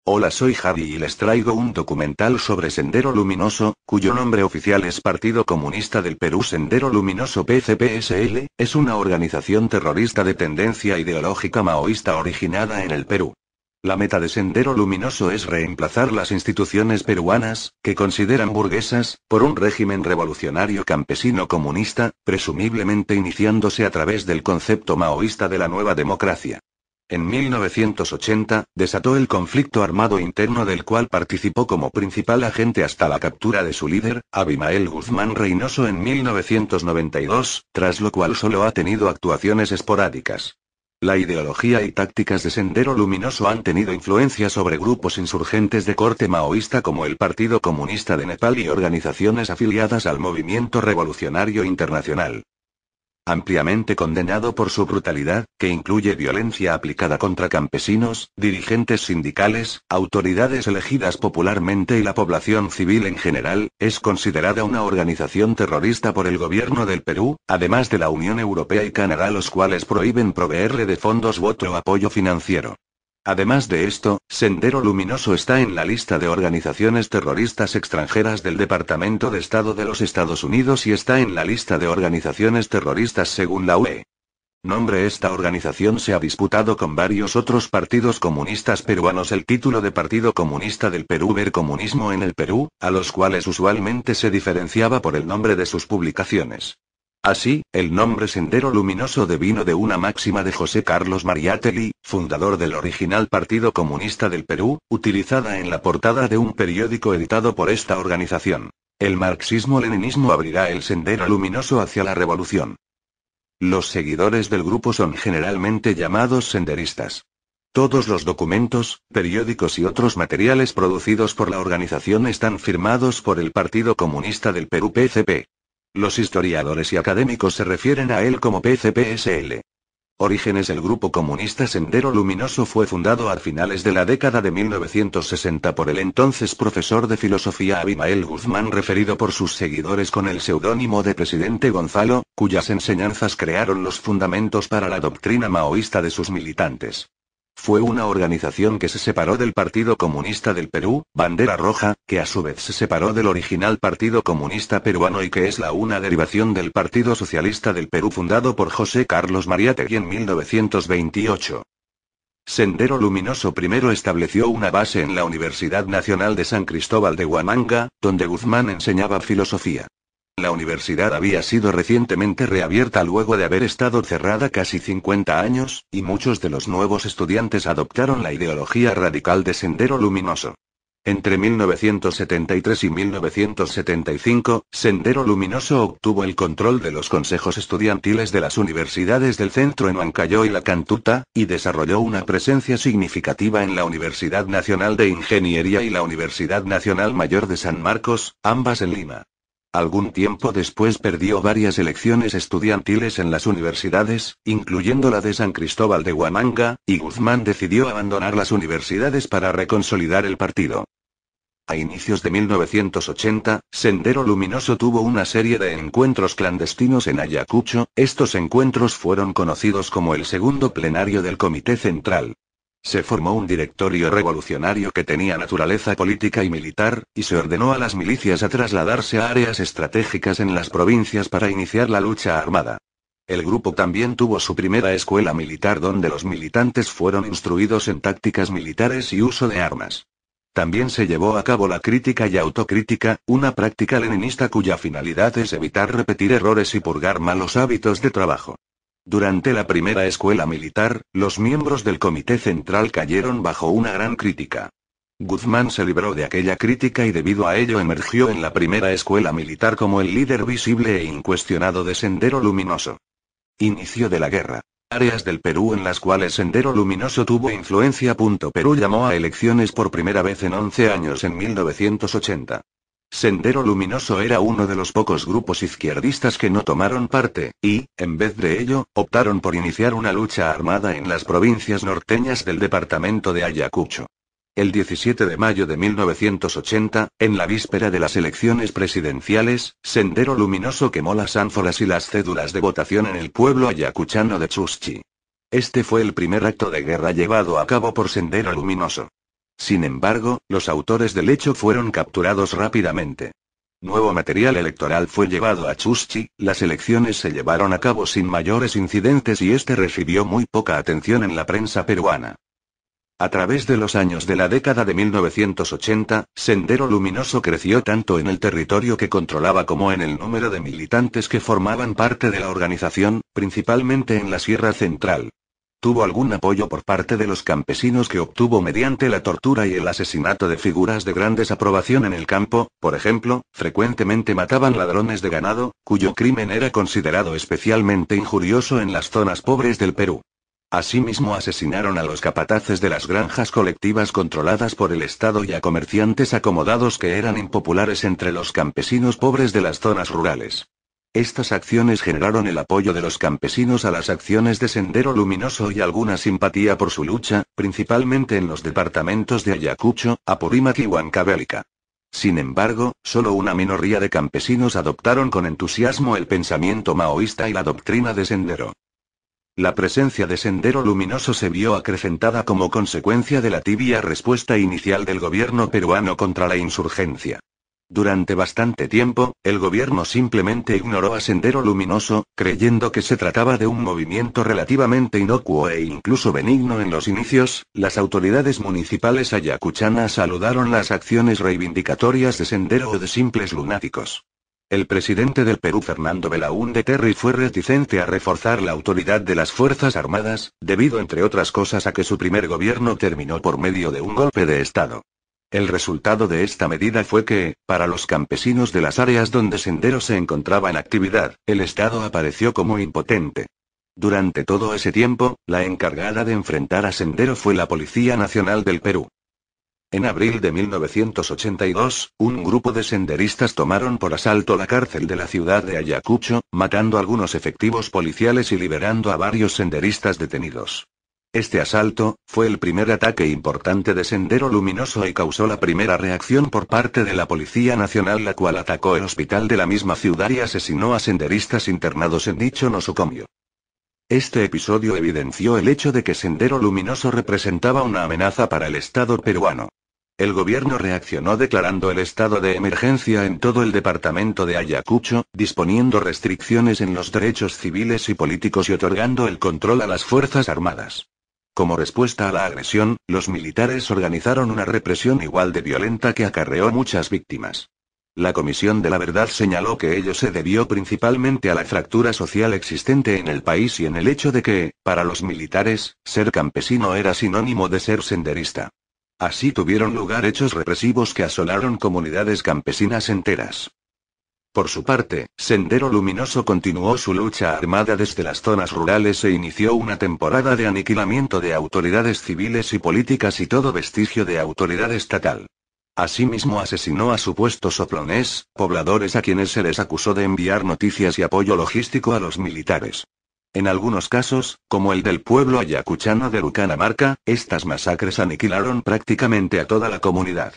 Hola, soy Javi y les traigo un documental sobre Sendero Luminoso, cuyo nombre oficial es Partido Comunista del Perú. Sendero Luminoso PCPSL, es una organización terrorista de tendencia ideológica maoísta originada en el Perú. La meta de Sendero Luminoso es reemplazar las instituciones peruanas, que consideran burguesas, por un régimen revolucionario campesino comunista, presumiblemente iniciándose a través del concepto maoísta de la nueva democracia. En 1980, desató el conflicto armado interno del cual participó como principal agente hasta la captura de su líder, Abimael Guzmán Reynoso en 1992, tras lo cual solo ha tenido actuaciones esporádicas. La ideología y tácticas de Sendero Luminoso han tenido influencia sobre grupos insurgentes de corte maoísta como el Partido Comunista de Nepal y organizaciones afiliadas al Movimiento Revolucionario Internacional. Ampliamente condenado por su brutalidad, que incluye violencia aplicada contra campesinos, dirigentes sindicales, autoridades elegidas popularmente y la población civil en general, es considerada una organización terrorista por el gobierno del Perú, además de la Unión Europea y Canadá, los cuales prohíben proveerle de fondos u otro apoyo financiero. Además de esto, Sendero Luminoso está en la lista de organizaciones terroristas extranjeras del Departamento de Estado de los Estados Unidos y está en la lista de organizaciones terroristas según la UE. Esta organización se ha disputado con varios otros partidos comunistas peruanos el título de Partido Comunista del Perú, ver Comunismo en el Perú, a los cuales usualmente se diferenciaba por el nombre de sus publicaciones. Así, el nombre Sendero Luminoso devino de una máxima de José Carlos Mariátegui, fundador del original Partido Comunista del Perú, utilizada en la portada de un periódico editado por esta organización. El marxismo-leninismo abrirá el sendero luminoso hacia la revolución. Los seguidores del grupo son generalmente llamados senderistas. Todos los documentos, periódicos y otros materiales producidos por la organización están firmados por el Partido Comunista del Perú PCP. Los historiadores y académicos se refieren a él como PCPSL. Orígenes: el grupo comunista Sendero Luminoso fue fundado a finales de la década de 1960 por el entonces profesor de filosofía Abimael Guzmán, referido por sus seguidores con el seudónimo de Presidente Gonzalo, cuyas enseñanzas crearon los fundamentos para la doctrina maoísta de sus militantes. Fue una organización que se separó del Partido Comunista del Perú, Bandera Roja, que a su vez se separó del original Partido Comunista Peruano y que es una derivación del Partido Socialista del Perú fundado por José Carlos Mariátegui en 1928. Sendero Luminoso primero estableció una base en la Universidad Nacional de San Cristóbal de Huamanga, donde Guzmán enseñaba filosofía. La universidad había sido recientemente reabierta luego de haber estado cerrada casi 50 años, y muchos de los nuevos estudiantes adoptaron la ideología radical de Sendero Luminoso. Entre 1973 y 1975, Sendero Luminoso obtuvo el control de los consejos estudiantiles de las universidades del centro en Huancayo y La Cantuta, y desarrolló una presencia significativa en la Universidad Nacional de Ingeniería y la Universidad Nacional Mayor de San Marcos, ambas en Lima. Algún tiempo después perdió varias elecciones estudiantiles en las universidades, incluyendo la de San Cristóbal de Huamanga, y Guzmán decidió abandonar las universidades para reconsolidar el partido. A inicios de 1980, Sendero Luminoso tuvo una serie de encuentros clandestinos en Ayacucho. Estos encuentros fueron conocidos como el segundo plenario del Comité Central. Se formó un directorio revolucionario que tenía naturaleza política y militar, y se ordenó a las milicias a trasladarse a áreas estratégicas en las provincias para iniciar la lucha armada. El grupo también tuvo su primera escuela militar donde los militantes fueron instruidos en tácticas militares y uso de armas. También se llevó a cabo la crítica y autocrítica, una práctica leninista cuya finalidad es evitar repetir errores y purgar malos hábitos de trabajo. Durante la primera escuela militar, los miembros del Comité Central cayeron bajo una gran crítica. Guzmán se libró de aquella crítica y debido a ello emergió en la primera escuela militar como el líder visible e incuestionado de Sendero Luminoso. Inicio de la guerra. Áreas del Perú en las cuales Sendero Luminoso tuvo influencia. Perú llamó a elecciones por primera vez en 11 años en 1980. Sendero Luminoso era uno de los pocos grupos izquierdistas que no tomaron parte, y, en vez de ello, optaron por iniciar una lucha armada en las provincias norteñas del departamento de Ayacucho. El 17 de mayo de 1980, en la víspera de las elecciones presidenciales, Sendero Luminoso quemó las ánforas y las cédulas de votación en el pueblo ayacuchano de Chuschi. Este fue el primer acto de guerra llevado a cabo por Sendero Luminoso. Sin embargo, los autores del hecho fueron capturados rápidamente. Nuevo material electoral fue llevado a Chuschi, las elecciones se llevaron a cabo sin mayores incidentes y este recibió muy poca atención en la prensa peruana. A través de los años de la década de 1980, Sendero Luminoso creció tanto en el territorio que controlaba como en el número de militantes que formaban parte de la organización, principalmente en la Sierra Central. Tuvo algún apoyo por parte de los campesinos que obtuvo mediante la tortura y el asesinato de figuras de gran desaprobación en el campo, por ejemplo, frecuentemente mataban ladrones de ganado, cuyo crimen era considerado especialmente injurioso en las zonas pobres del Perú. Asimismo asesinaron a los capataces de las granjas colectivas controladas por el Estado y a comerciantes acomodados que eran impopulares entre los campesinos pobres de las zonas rurales. Estas acciones generaron el apoyo de los campesinos a las acciones de Sendero Luminoso y alguna simpatía por su lucha, principalmente en los departamentos de Ayacucho, Apurímac y Huancavelica. Sin embargo, solo una minoría de campesinos adoptaron con entusiasmo el pensamiento maoísta y la doctrina de Sendero. La presencia de Sendero Luminoso se vio acrecentada como consecuencia de la tibia respuesta inicial del gobierno peruano contra la insurgencia. Durante bastante tiempo, el gobierno simplemente ignoró a Sendero Luminoso, creyendo que se trataba de un movimiento relativamente inocuo e incluso benigno en los inicios. Las autoridades municipales ayacuchanas saludaron las acciones reivindicatorias de Sendero o de simples lunáticos. El presidente del Perú, Fernando Belaúnde Terry, fue reticente a reforzar la autoridad de las Fuerzas Armadas, debido entre otras cosas a que su primer gobierno terminó por medio de un golpe de Estado. El resultado de esta medida fue que, para los campesinos de las áreas donde Sendero se encontraba en actividad, el Estado apareció como impotente. Durante todo ese tiempo, la encargada de enfrentar a Sendero fue la Policía Nacional del Perú. En abril de 1982, un grupo de senderistas tomaron por asalto la cárcel de la ciudad de Ayacucho, matando a algunos efectivos policiales y liberando a varios senderistas detenidos. Este asalto fue el primer ataque importante de Sendero Luminoso y causó la primera reacción por parte de la Policía Nacional, la cual atacó el hospital de la misma ciudad y asesinó a senderistas internados en dicho nosocomio. Este episodio evidenció el hecho de que Sendero Luminoso representaba una amenaza para el Estado peruano. El gobierno reaccionó declarando el estado de emergencia en todo el departamento de Ayacucho, disponiendo restricciones en los derechos civiles y políticos y otorgando el control a las Fuerzas Armadas. Como respuesta a la agresión, los militares organizaron una represión igual de violenta que acarreó muchas víctimas. La Comisión de la Verdad señaló que ello se debió principalmente a la fractura social existente en el país y en el hecho de que, para los militares, ser campesino era sinónimo de ser senderista. Así tuvieron lugar hechos represivos que asolaron comunidades campesinas enteras. Por su parte, Sendero Luminoso continuó su lucha armada desde las zonas rurales e inició una temporada de aniquilamiento de autoridades civiles y políticas y todo vestigio de autoridad estatal. Asimismo asesinó a supuestos soplones, pobladores a quienes se les acusó de enviar noticias y apoyo logístico a los militares. En algunos casos, como el del pueblo ayacuchano de Lucanamarca, estas masacres aniquilaron prácticamente a toda la comunidad.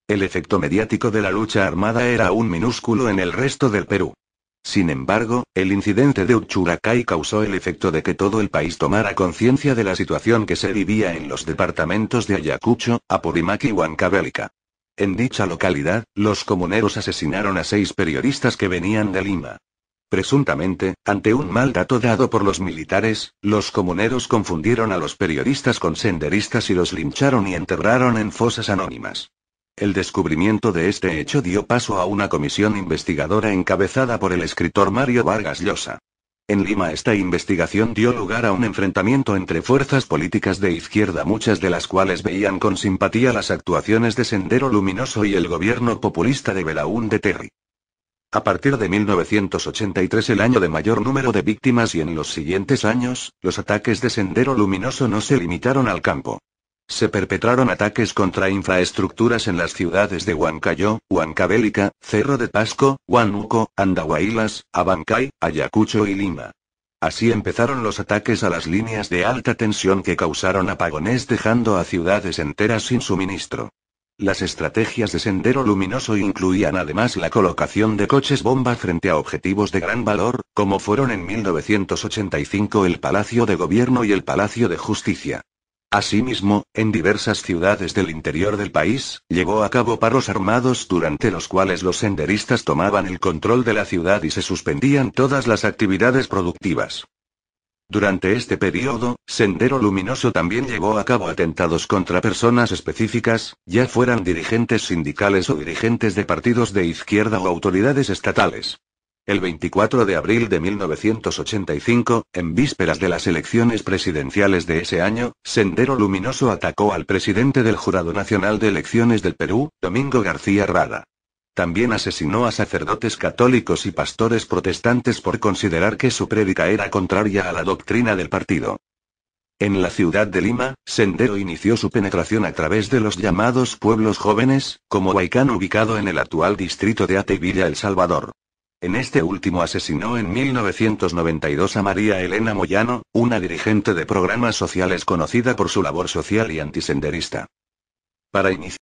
El efecto mediático de la lucha armada era aún minúsculo en el resto del Perú. Sin embargo, el incidente de Uchucchacay causó el efecto de que todo el país tomara conciencia de la situación que se vivía en los departamentos de Ayacucho, Apurímac y Huancavelica. En dicha localidad, los comuneros asesinaron a 6 periodistas que venían de Lima. Presuntamente, ante un mal dato dado por los militares, los comuneros confundieron a los periodistas con senderistas y los lincharon y enterraron en fosas anónimas. El descubrimiento de este hecho dio paso a una comisión investigadora encabezada por el escritor Mario Vargas Llosa. En Lima esta investigación dio lugar a un enfrentamiento entre fuerzas políticas de izquierda, muchas de las cuales veían con simpatía las actuaciones de Sendero Luminoso y el gobierno populista de Belaúnde Terry. A partir de 1983, el año de mayor número de víctimas, y en los siguientes años, los ataques de Sendero Luminoso no se limitaron al campo. Se perpetraron ataques contra infraestructuras en las ciudades de Huancayo, Huancavelica, Cerro de Pasco, Huánuco, Andahuaylas, Abancay, Ayacucho y Lima. Así empezaron los ataques a las líneas de alta tensión que causaron apagones, dejando a ciudades enteras sin suministro. Las estrategias de Sendero Luminoso incluían además la colocación de coches bomba frente a objetivos de gran valor, como fueron en 1985 el Palacio de Gobierno y el Palacio de Justicia. Asimismo, en diversas ciudades del interior del país, llevó a cabo paros armados durante los cuales los senderistas tomaban el control de la ciudad y se suspendían todas las actividades productivas. Durante este periodo, Sendero Luminoso también llevó a cabo atentados contra personas específicas, ya fueran dirigentes sindicales o dirigentes de partidos de izquierda o autoridades estatales. El 24 de abril de 1985, en vísperas de las elecciones presidenciales de ese año, Sendero Luminoso atacó al presidente del Jurado Nacional de Elecciones del Perú, Domingo García Rada. También asesinó a sacerdotes católicos y pastores protestantes por considerar que su prédica era contraria a la doctrina del partido. En la ciudad de Lima, Sendero inició su penetración a través de los llamados pueblos jóvenes, como Huaycán, ubicado en el actual distrito de Ate y Villa El Salvador. En este último asesinó en 1992 a María Elena Moyano, una dirigente de programas sociales conocida por su labor social y antisenderista. Para iniciar